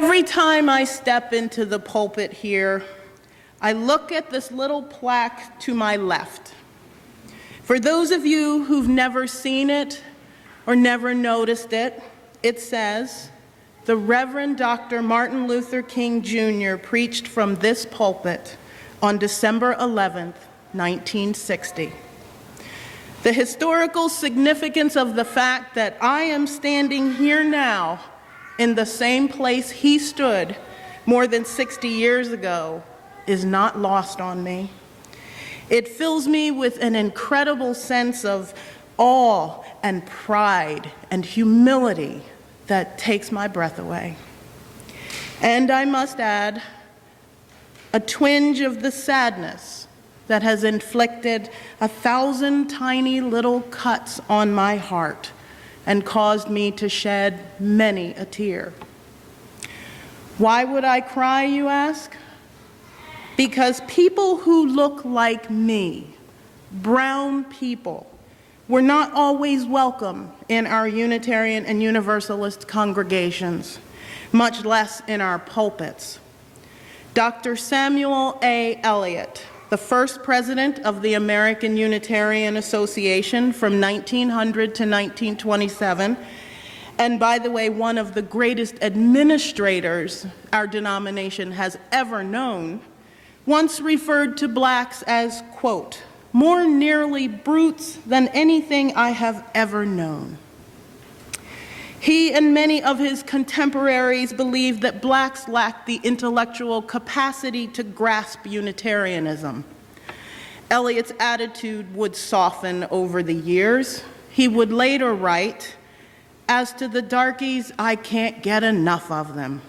Every time I step into the pulpit here, I look at this little plaque to my left. For those of you who've never seen it or never noticed it, it says, "The Reverend Dr. Martin Luther King Jr. preached from this pulpit on December 11th, 1960. The historical significance of the fact that I am standing here now in the same place he stood more than 60 years ago is not lost on me. It fills me with an incredible sense of awe and pride and humility that takes my breath away. And I must add, a twinge of the sadness that has inflicted 1,000 tiny little cuts on my heart and caused me to shed many a tear. Why would I cry, you ask? Because people who look like me, brown people, were not always welcome in our Unitarian and Universalist congregations, much less in our pulpits. Dr. Samuel A. Eliot, the first president of the American Unitarian Association from 1900 to 1927, and by the way, one of the greatest administrators our denomination has ever known, once referred to blacks as, quote, "more nearly brutes than anything I have ever known." He and many of his contemporaries believed that blacks lacked the intellectual capacity to grasp Unitarianism. Eliot's attitude would soften over the years. He would later write, "As to the darkies, I can't get enough of them.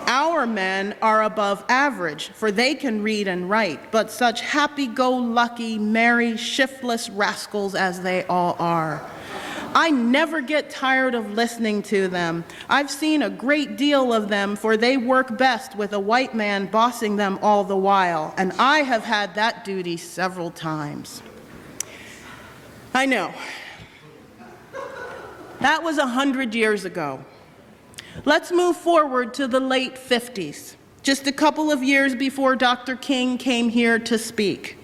Our men are above average, for they can read and write, but such happy-go-lucky, merry, shiftless rascals as they all are. I never get tired of listening to them. I've seen a great deal of them, for they work best with a white man bossing them all the while, and I have had that duty several times." I know. That was 100 years ago. Let's move forward to the late 50s, just a couple of years before Dr. King came here to speak.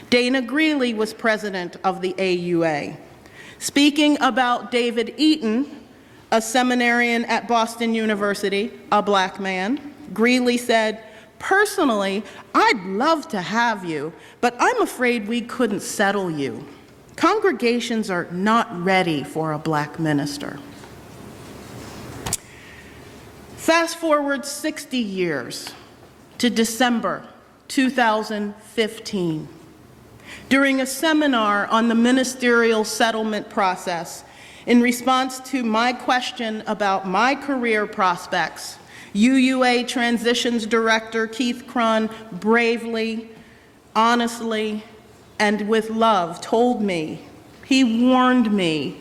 Dana Greeley was president of the AUA. Speaking about David Eaton, a seminarian at Boston University, a black man, Greeley said, "Personally, I'd love to have you, but I'm afraid we couldn't settle you. Congregations are not ready for a black minister." Fast forward 60 years to December 2015. During a seminar on the ministerial settlement process, in response to my question about my career prospects, UUA Transitions Director Keith Cron bravely, honestly, and with love told me, he warned me,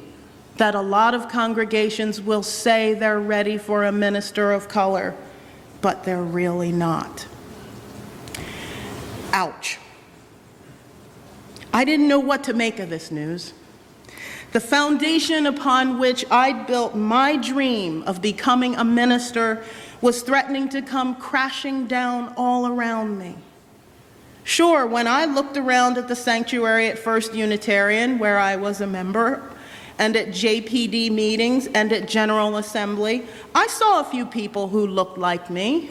that a lot of congregations will say they're ready for a minister of color, but they're really not. Ouch. I didn't know what to make of this news. The foundation upon which I'd built my dream of becoming a minister was threatening to come crashing down all around me. Sure, when I looked around at the sanctuary at First Unitarian, where I was a member, and at JPD meetings and at General Assembly, I saw a few people who looked like me.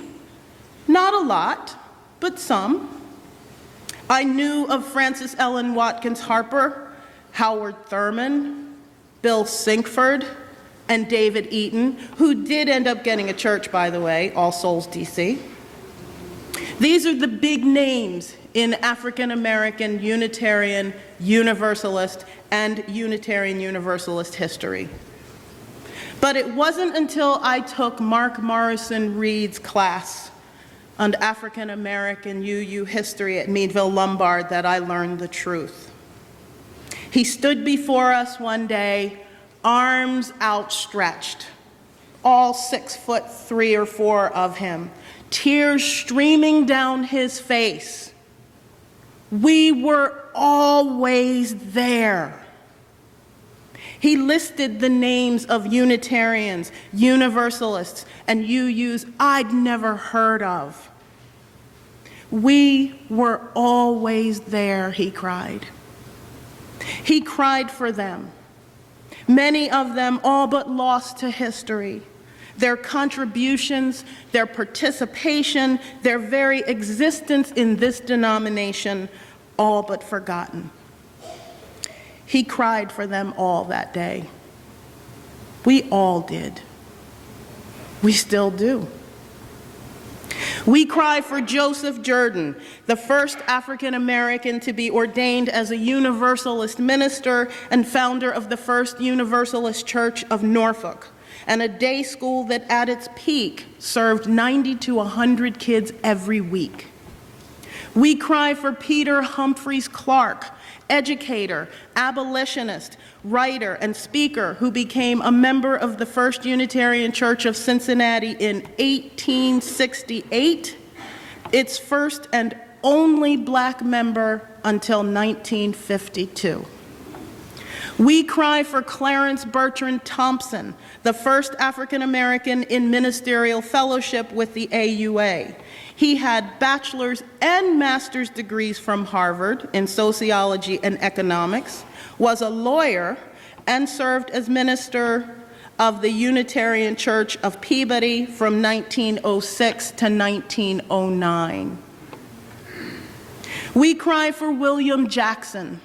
Not a lot, but some. I knew of Frances Ellen Watkins Harper, Howard Thurman, Bill Sinkford, and David Eaton, who did end up getting a church, by the way, All Souls, DC. These are the big names in African American Unitarian Universalist and Unitarian Universalist history. But it wasn't until I took Mark Morrison Reed's class on African American UU history at Meadville Lombard that I learned the truth. He stood before us one day, arms outstretched, all 6'3" or 4" of him, tears streaming down his face. We were always there. He listed the names of Unitarians, Universalists, and UUs I'd never heard of. We were always there, he cried. He cried for them. Many of them all but lost to history. Their contributions, their participation, their very existence in this denomination, all but forgotten. He cried for them all that day. We all did. We still do. We cry for Joseph Jordan, the first African American to be ordained as a Universalist minister and founder of the First Universalist Church of Norfolk, and a day school that at its peak served 90 to 100 kids every week. We cry for Peter Humphreys Clark, educator, abolitionist, writer, and speaker who became a member of the First Unitarian Church of Cincinnati in 1868, its first and only black member until 1952. We cry for Clarence Bertrand Thompson, the first African American in ministerial fellowship with the AUA. He had bachelor's and master's degrees from Harvard in sociology and economics, was a lawyer, and served as minister of the Unitarian Church of Peabody from 1906 to 1909. We cry for William Jackson,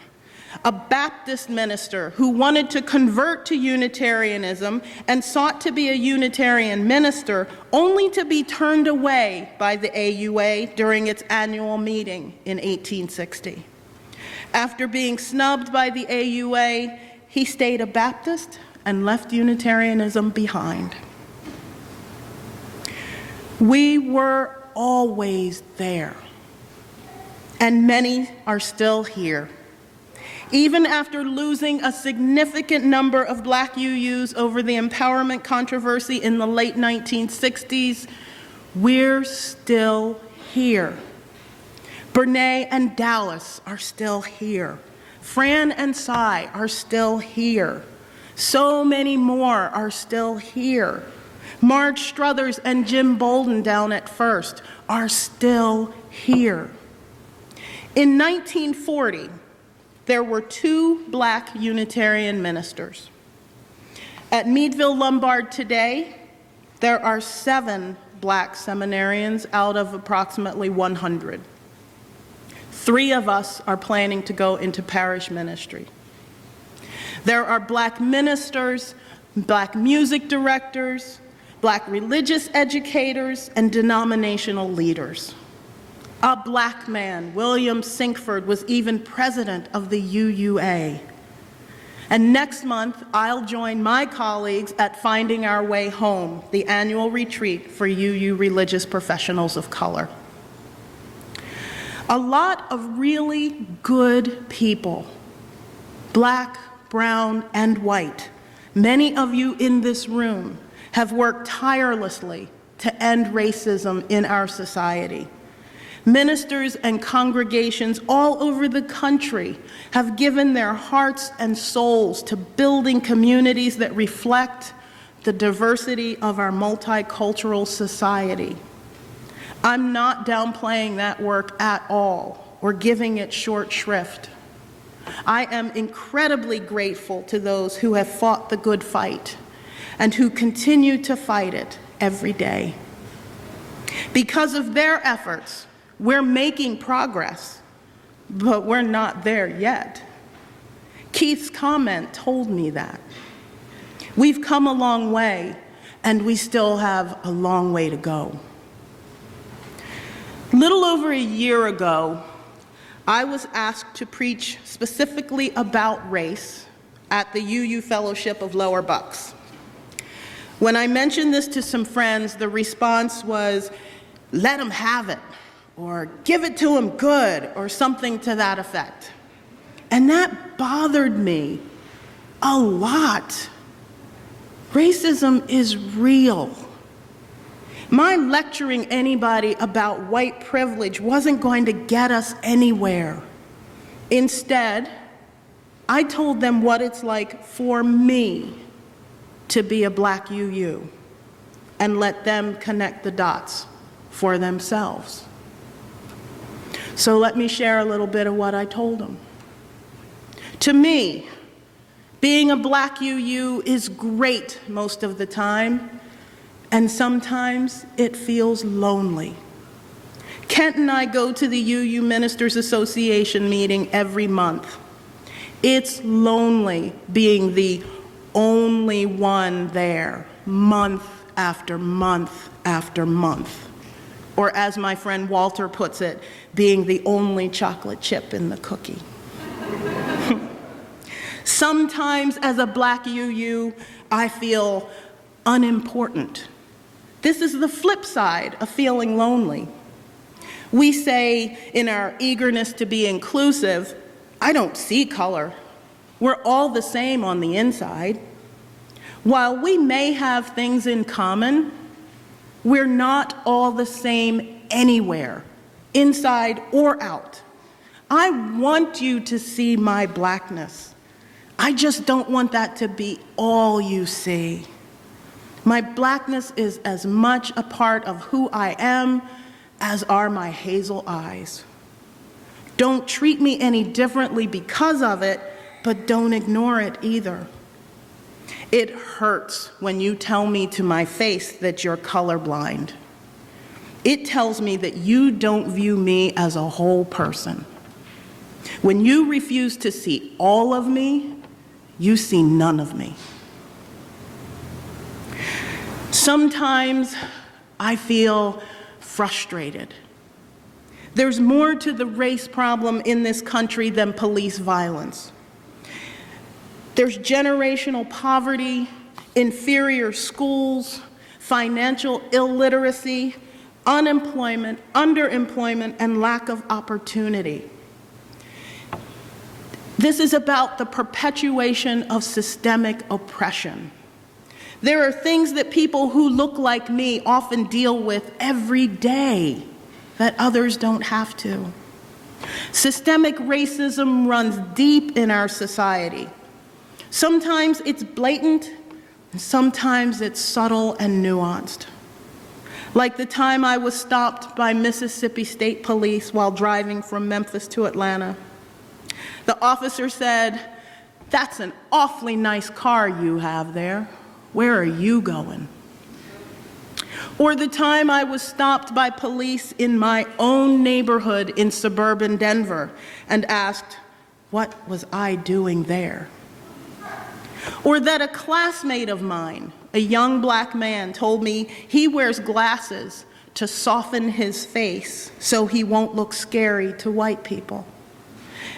a Baptist minister who wanted to convert to Unitarianism and sought to be a Unitarian minister, only to be turned away by the AUA during its annual meeting in 1860. After being snubbed by the AUA, he stayed a Baptist and left Unitarianism behind. We were always there, and many are still here. Even after losing a significant number of black UUs over the empowerment controversy in the late 1960s, we're still here. Brene and Dallas are still here. Fran and Cy are still here. So many more are still here. Marge Struthers and Jim Bolden down at First are still here. In 1940, there were 2 black Unitarian ministers. At Meadville Lombard today, there are 7 black seminarians out of approximately 100. 3 of us are planning to go into parish ministry. There are black ministers, black music directors, black religious educators, and denominational leaders. A black man, William Sinkford, was even president of the UUA. And next month, I'll join my colleagues at Finding Our Way Home, the annual retreat for UU religious professionals of color. A lot of really good people, black, brown, and white, many of you in this room have worked tirelessly to end racism in our society. Ministers and congregations all over the country have given their hearts and souls to building communities that reflect the diversity of our multicultural society. I'm not downplaying that work at all or giving it short shrift. I am incredibly grateful to those who have fought the good fight and who continue to fight it every day. Because of their efforts, we're making progress, but we're not there yet. Keith's comment told me that. We've come a long way, and we still have a long way to go. Little over a year ago, I was asked to preach specifically about race at the UU Fellowship of Lower Bucks. When I mentioned this to some friends, the response was, "Let them have it," or "give it to them good," or something to that effect. And that bothered me a lot. Racism is real. My lecturing anybody about white privilege wasn't going to get us anywhere. Instead, I told them what it's like for me to be a Black UU and let them connect the dots for themselves. So let me share a little bit of what I told them. To me, being a Black UU is great most of the time, and sometimes it feels lonely. Kent and I go to the UU Ministers Association meeting every month. It's lonely being the only one there, month after month after month. Or as my friend Walter puts it, being the only chocolate chip in the cookie. Sometimes as a Black UU, I feel unimportant. This is the flip side of feeling lonely. We say in our eagerness to be inclusive, I don't see color. We're all the same on the inside. While we may have things in common, we're not all the same anywhere, inside or out. I want you to see my Blackness. I just don't want that to be all you see. My Blackness is as much a part of who I am as are my hazel eyes. Don't treat me any differently because of it, but don't ignore it either. It hurts when you tell me to my face that you're colorblind. It tells me that you don't view me as a whole person. When you refuse to see all of me, you see none of me. Sometimes I feel frustrated. There's more to the race problem in this country than police violence. There's generational poverty, inferior schools, financial illiteracy, unemployment, underemployment, and lack of opportunity. This is about the perpetuation of systemic oppression. There are things that people who look like me often deal with every day that others don't have to. Systemic racism runs deep in our society. Sometimes it's blatant, and sometimes it's subtle and nuanced. Like the time I was stopped by Mississippi State Police while driving from Memphis to Atlanta. The officer said, "That's an awfully nice car you have there. Where are you going?" Or the time I was stopped by police in my own neighborhood in suburban Denver and asked, what was I doing there? Or that a classmate of mine, a young Black man, told me he wears glasses to soften his face so he won't look scary to white people.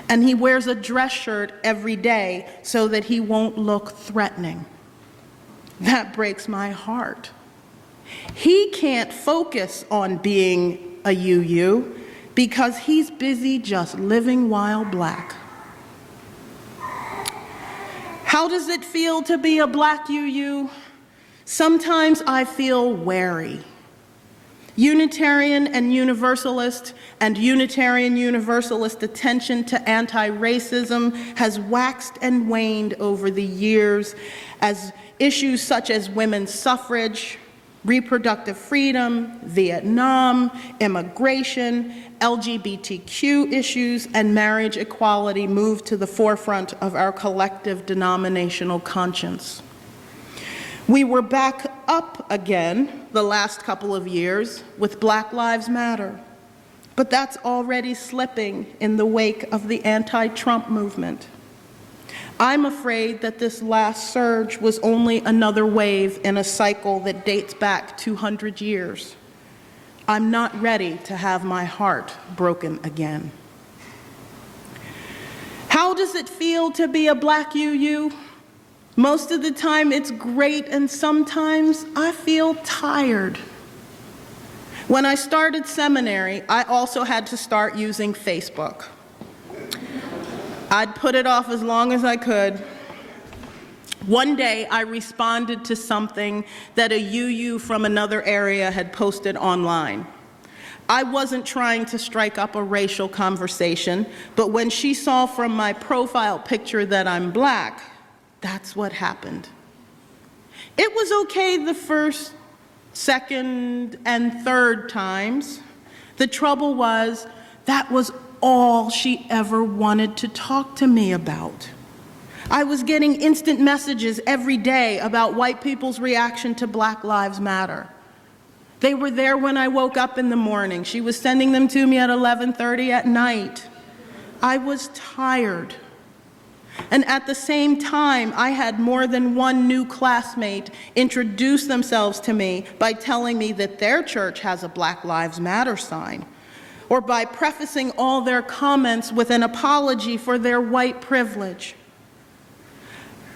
And he wears a dress shirt every day so that he won't look threatening. That breaks my heart. He can't focus on being a UU because he's busy just living while Black. How does it feel to be a Black UU? Sometimes I feel wary. Unitarian and Universalist attention to anti-racism has waxed and waned over the years as issues such as women's suffrage, reproductive freedom, Vietnam, immigration, LGBTQ issues, and marriage equality move to the forefront of our collective denominational conscience. We were back up again the last couple of years with Black Lives Matter, but that's already slipping in the wake of the anti-Trump movement. I'm afraid that this last surge was only another wave in a cycle that dates back 200 years. I'm not ready to have my heart broken again. How does it feel to be a Black UU? Most of the time it's great, and sometimes I feel tired. When I started seminary, I also had to start using Facebook. I'd put it off as long as I could. One day I responded to something that a UU from another area had posted online. I wasn't trying to strike up a racial conversation, but when she saw from my profile picture that I'm black, that's what happened. It was okay the first, second, and third times. The trouble was, that was all she ever wanted to talk to me about. I was getting instant messages every day about white people's reaction to Black Lives Matter. They were there when I woke up in the morning. She was sending them to me at 11:30 at night. I was tired. And at the same time, I had more than one new classmate introduce themselves to me by telling me that their church has a Black Lives Matter sign, or by prefacing all their comments with an apology for their white privilege.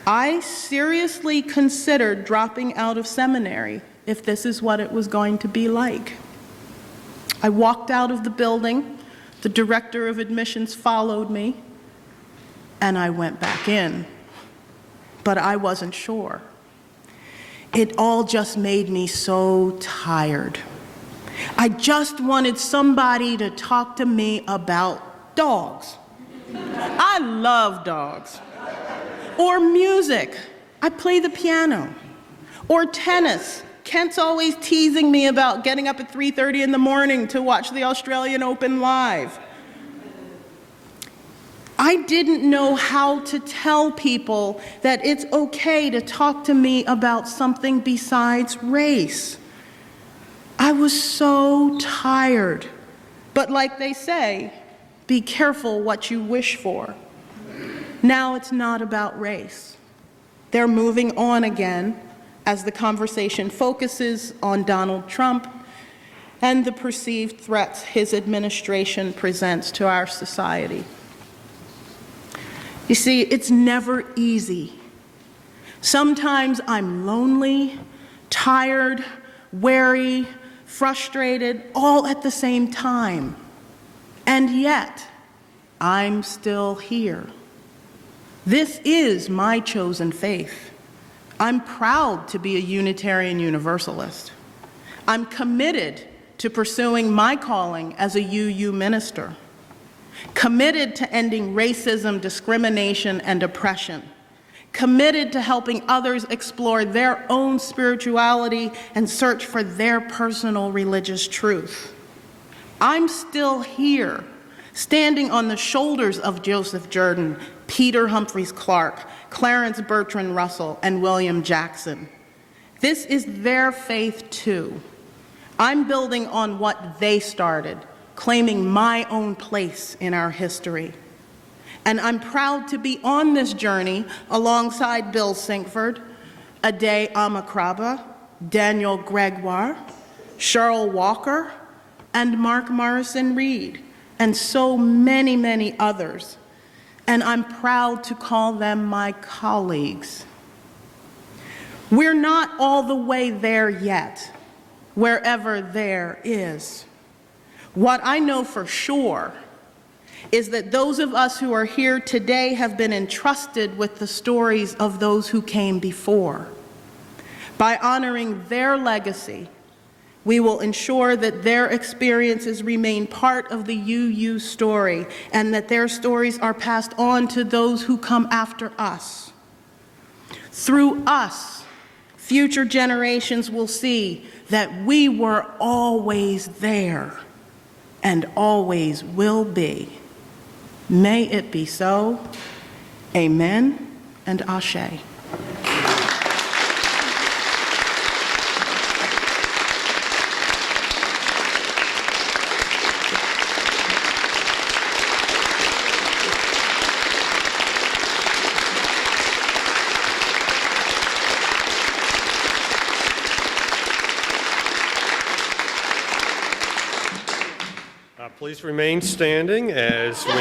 I seriously considered dropping out of seminary if this is what it was going to be like. I walked out of the building, the director of admissions followed me, and I went back in. But I wasn't sure. It all just made me so tired. I just wanted somebody to talk to me about dogs. I love dogs. Or music. I play the piano. Or tennis. Kent's always teasing me about getting up at 3:30 in the morning to watch the Australian Open live. I didn't know how to tell people that it's okay to talk to me about something besides race. I was so tired. But like they say, be careful what you wish for. Now it's not about race. They're moving on again as the conversation focuses on Donald Trump and the perceived threats his administration presents to our society. You see, it's never easy. Sometimes I'm lonely, tired, weary, frustrated, all at the same time. And yet, I'm still here. This is my chosen faith. I'm proud to be a Unitarian Universalist. I'm committed to pursuing my calling as a UU minister, committed to ending racism, discrimination, and oppression, committed to helping others explore their own spirituality and search for their personal religious truth. I'm still here, standing on the shoulders of Joseph Jordan, Peter Humphreys Clark, Clarence Bertrand Russell, and William Jackson. This is their faith too. I'm building on what they started, claiming my own place in our history. And I'm proud to be on this journey alongside Bill Sinkford, Ade Amakraba, Daniel Gregoire, Cheryl Walker, and Mark Morrison Reed, and so many, many others. And I'm proud to call them my colleagues. We're not all the way there yet, wherever there is. What I know for sure is that those of us who are here today have been entrusted with the stories of those who came before. By honoring their legacy, we will ensure that their experiences remain part of the UU story and that their stories are passed on to those who come after us. Through us, future generations will see that we were always there and always will be. May it be so. Amen and Ashe. Please remain standing as we